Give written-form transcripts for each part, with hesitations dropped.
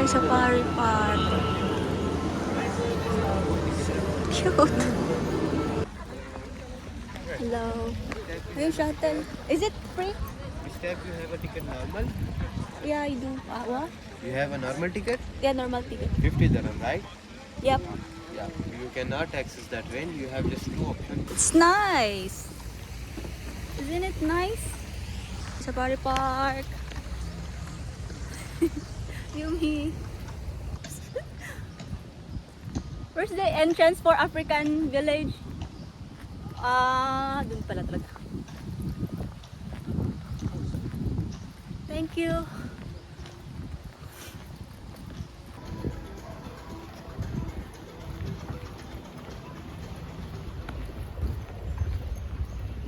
Hi, Safari Park. Cute. Hello. Ayun, shuttle. Is it free? This type you have a ticket normal? Yeah, I do. What? You have a normal ticket? Yeah, normal ticket. 50 dirham, right? Yep. Yeah. You cannot access that way. You have just two options. It's nice. Isn't it nice? Safari Park. Yumi. Where's the entrance for African Village? Dun pala talaga. Thank you.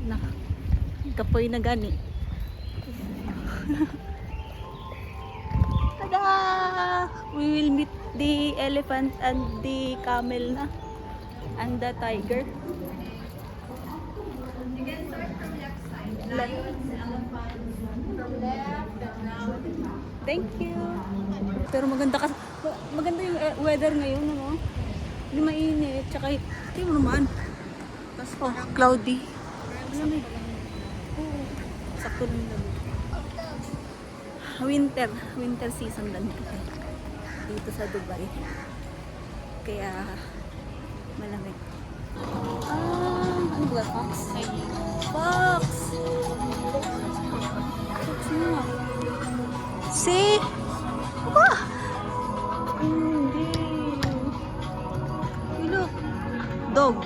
Na, kapoy na gani. Tada! We will meet the elephant and the camel na. And the tiger. You can start from left side. Lions, elephants, from left, then now to the top. Thank you. Pero maganda maganda yung weather ngayon, ano? Hindi mainit, tsaka hindi mo naman. Oh, cloudy. Malamig. Oo. Sakto lang lang. Winter season lang dito sa Dubai. Kaya malamig. Ano ba? Fox? Fox! Fox nga. See? Ah! Hindi. Look. Dog.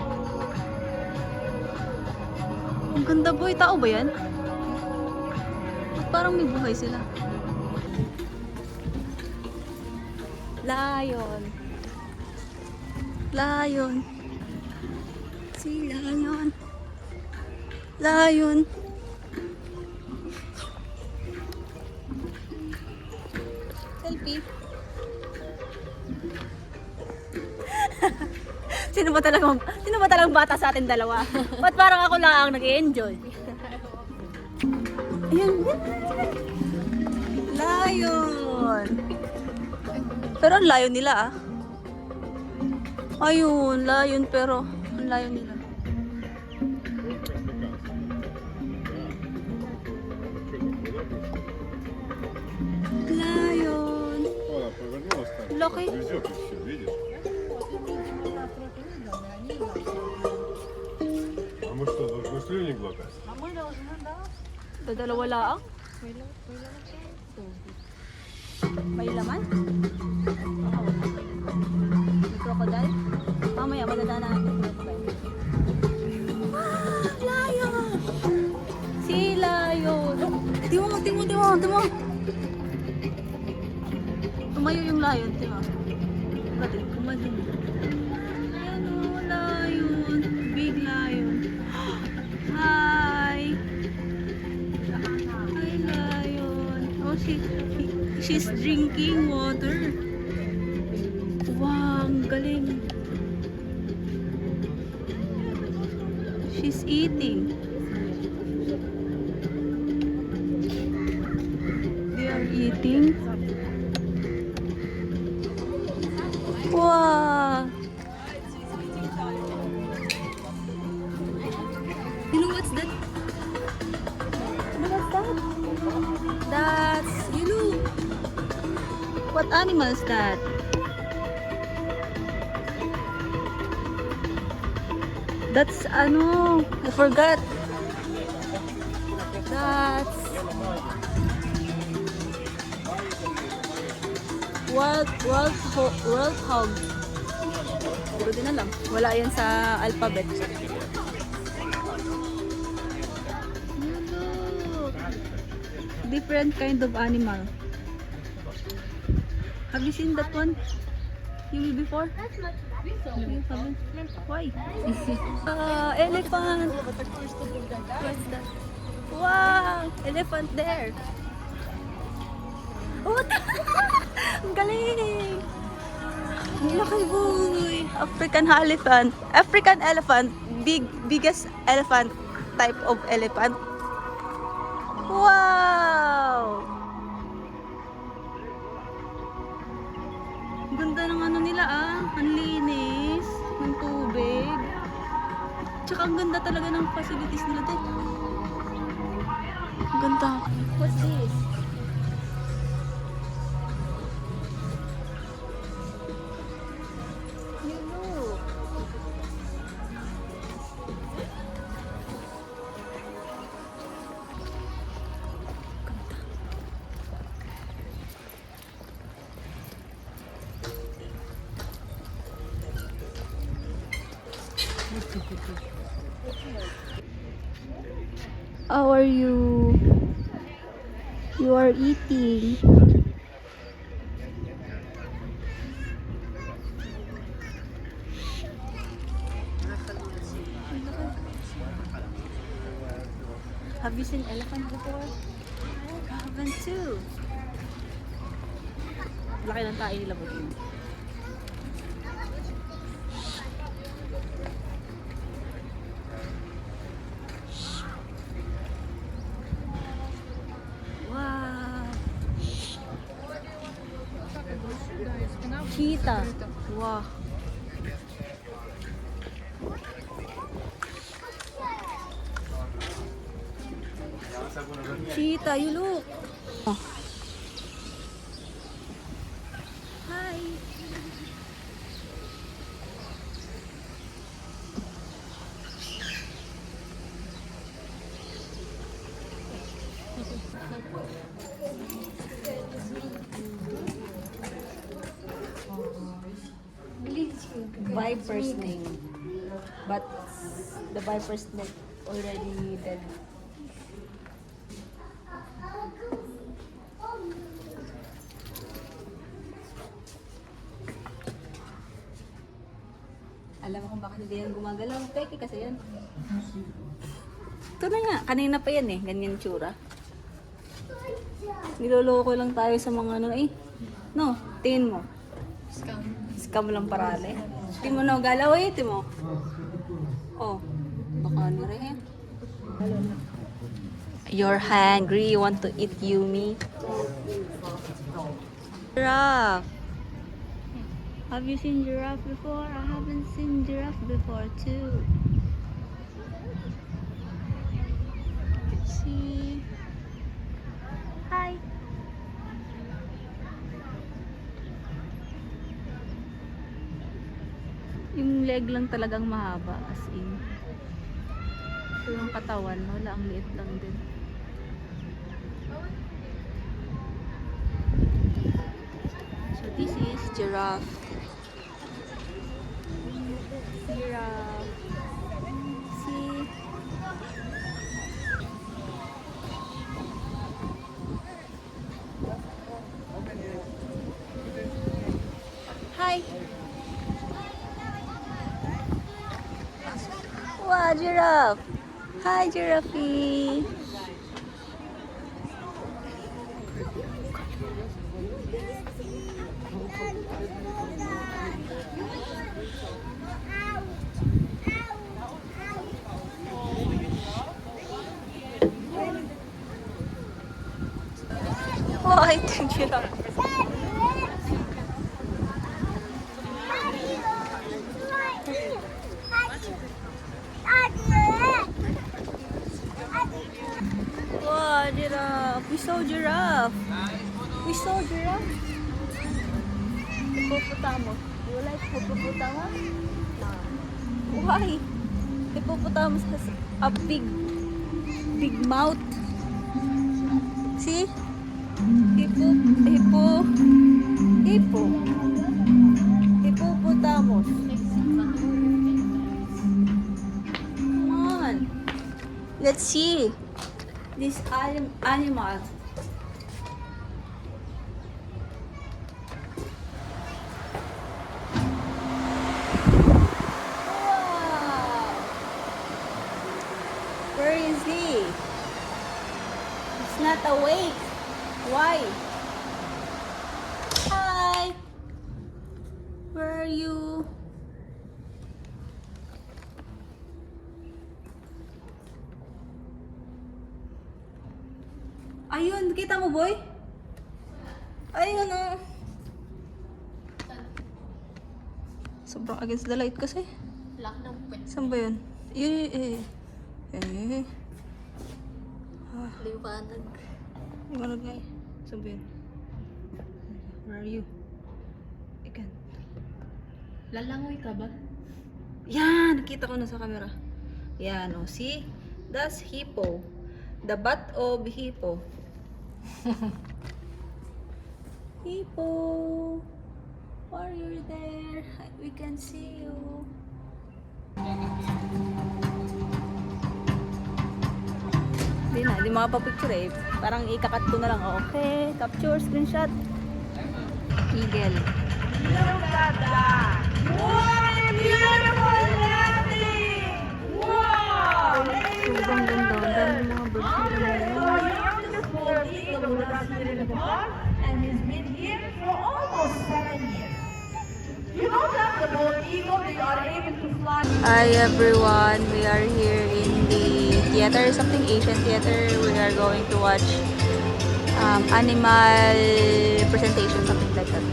Ang ganda boy. Tao ba yan? Ba't parang may buhay sila? Lion. Lion. Si Lion. Lion. Selfie. Sino ba talagang bata sa atin dalawa? Ba't parang ako lang ang nag-i-enjoy? Ayun. Lion. Pero ang layo nila ah. Ayun, lion pero ang layo nila. Lion. Laki. А мы что, должны слюни глотать? Dalawa lang. May laman? May crocodile? Mamaya maganda natin yung crocodile. Lion! Si Lion! Oh, timo! Tumayo yung lion, timo. Bakit? Kumayo. Ayan o, lion. Big lion. Hi! Hi, lion. Oh, she's drinking water. Wow, ang galing. She's eating. They are eating. Wow. You know what's that? What's that? That's, you know, what animal is that? That's, ano, I forgot. That's wild hog. Hindi ko din alam. Wala yan sa alphabet. Look. Different kind of animal. Have you seen that one? You before? You haven't? Why? Elephant. What's that? Wow! Elephant there. What? Ang galing! Ang laki boy! African elephant. African elephant. Biggest elephant type of elephant. Wow! Ang ganda ng ano nila ang linis ng tubig. Tsaka ang ganda talaga ng facilities nila din. Ang ganda. What's this? You look. How are you? You are eating. Have you seen elephant before? I haven't too. Laki ng tayo nila boy. Wow. Cheetah. Wow. Cheetah, you look. Oh. Hi. Viper's name, but the viper's neck already dead. Alam mo kung bakit hindi yan gumagalaw? Peke kasi yan. Ito na nga, kanina pa yan eh, ganyan tsura. Niloloko lang tayo sa mga ano eh. No, tingin mo. Scam lang parale. Di mo na galaw eh, di mo. Oh, baka ano rin. You're hungry, you want to eat Yumi? Giraffe. Have you seen giraffe before? I haven't seen giraffe before too. See? Hi. Yung leg lang talagang mahaba, as in. So yung katawan, wala, ang liit lang din. So this is giraffe. Giraffe. See? Hi. Wow, giraffe. Hi, giraffe. Wow, ito yung giraffe. Wow, giraffe. We saw giraffe. We saw giraffe. Hippopotamus. You like hippopotamus? Why? Hippopotamus has a big mouth. See? Hippopotamus. Come on. Let's see this animal. Wow. Where is he? He's not awake. Why? Hi. Where are you? Ayun, kita mo boy? Ayun oh. Sobrang against the light kasi. Laki ng pet. Saan ba yun? Liwanag. Iwanag nga eh. Saan ba yun? Where are you? Ikan. Lalangoy ka ba? Yan! Nakita ko na sa camera. Yan, oh. See? That's hippo. The butt of hippo. Hippo! Are you there? We can see you. Hindi makapapicture eh. Parang ikakat ko na lang. Okay, capture, screenshot. Eagle. Sobrang ganda. Ang dami mga birds na And he's been here for almost 7 years. You know that the bald eagle, they are able to fly. Hi everyone, we are here in the theater, something Asian theater. We are going to watch animal presentation, something like that.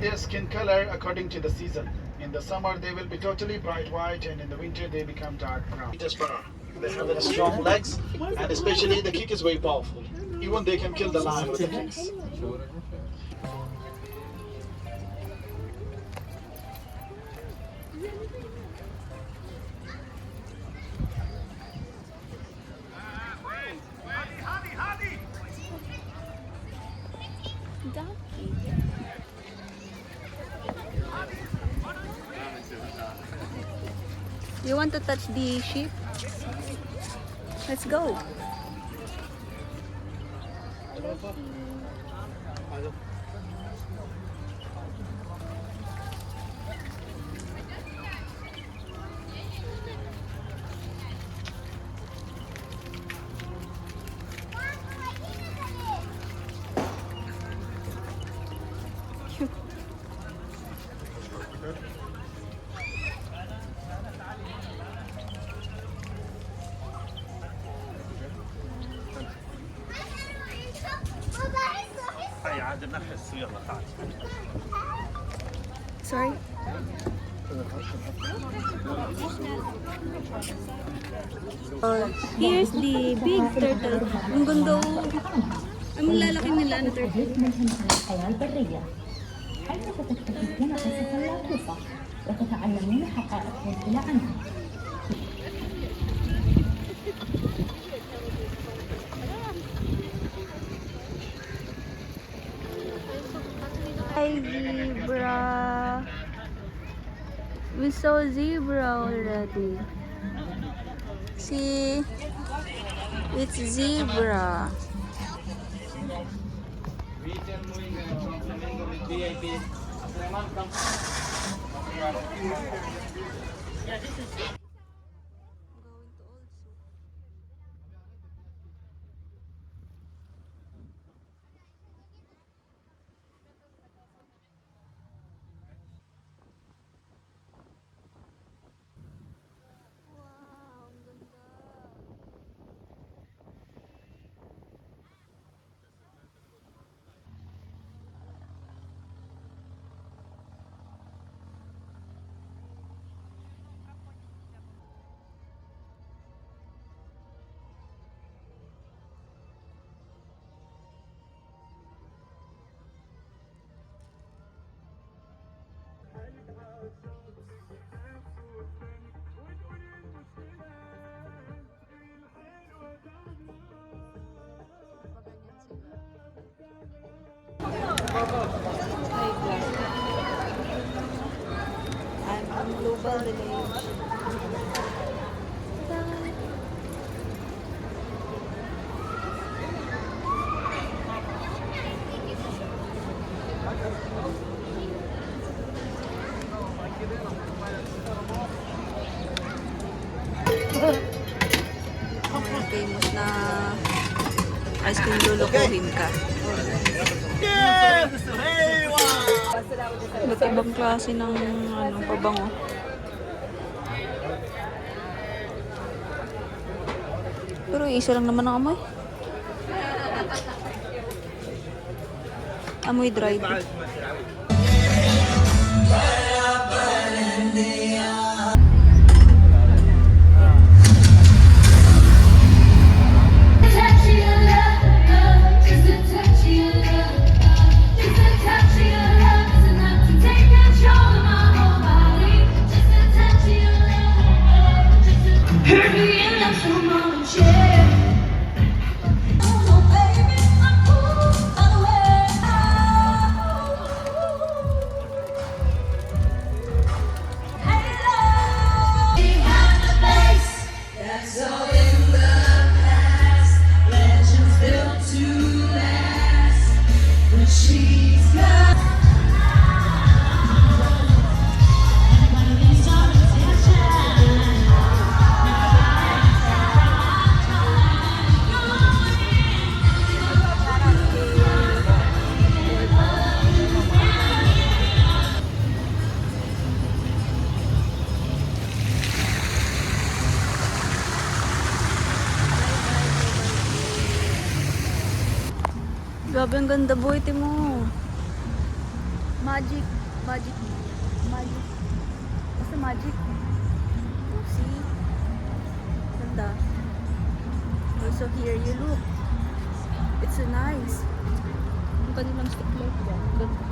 Their skin color according to the season. In the summer they will be totally bright white, and in the winter they become dark brown. They have very strong legs, and especially the kick is very powerful. Even they can kill the lion with the kicks. You want to touch the sheep? Let's go. Sorry? Here's the big turtle. Ang ganda. Ang lalaki nila na turtle. الحياة البرية حيث ستكتشفون قصصا لا توصف وتتعلمون حقائق مذهلة عنها. Hi, zebra. We saw zebra already. See? It's zebra. I'm global village. Famous na ice cream lulukuhin ka. Iba't ibang klase ng pabango. Pero isa lang naman ang amoy. Amoy dried. Grabe, ang ganda boy, mo. Magic. Magic. Magic. Basta magic. See? Ganda. Also here you look. It's so nice. Ang kanilang stick light ba? Ganda.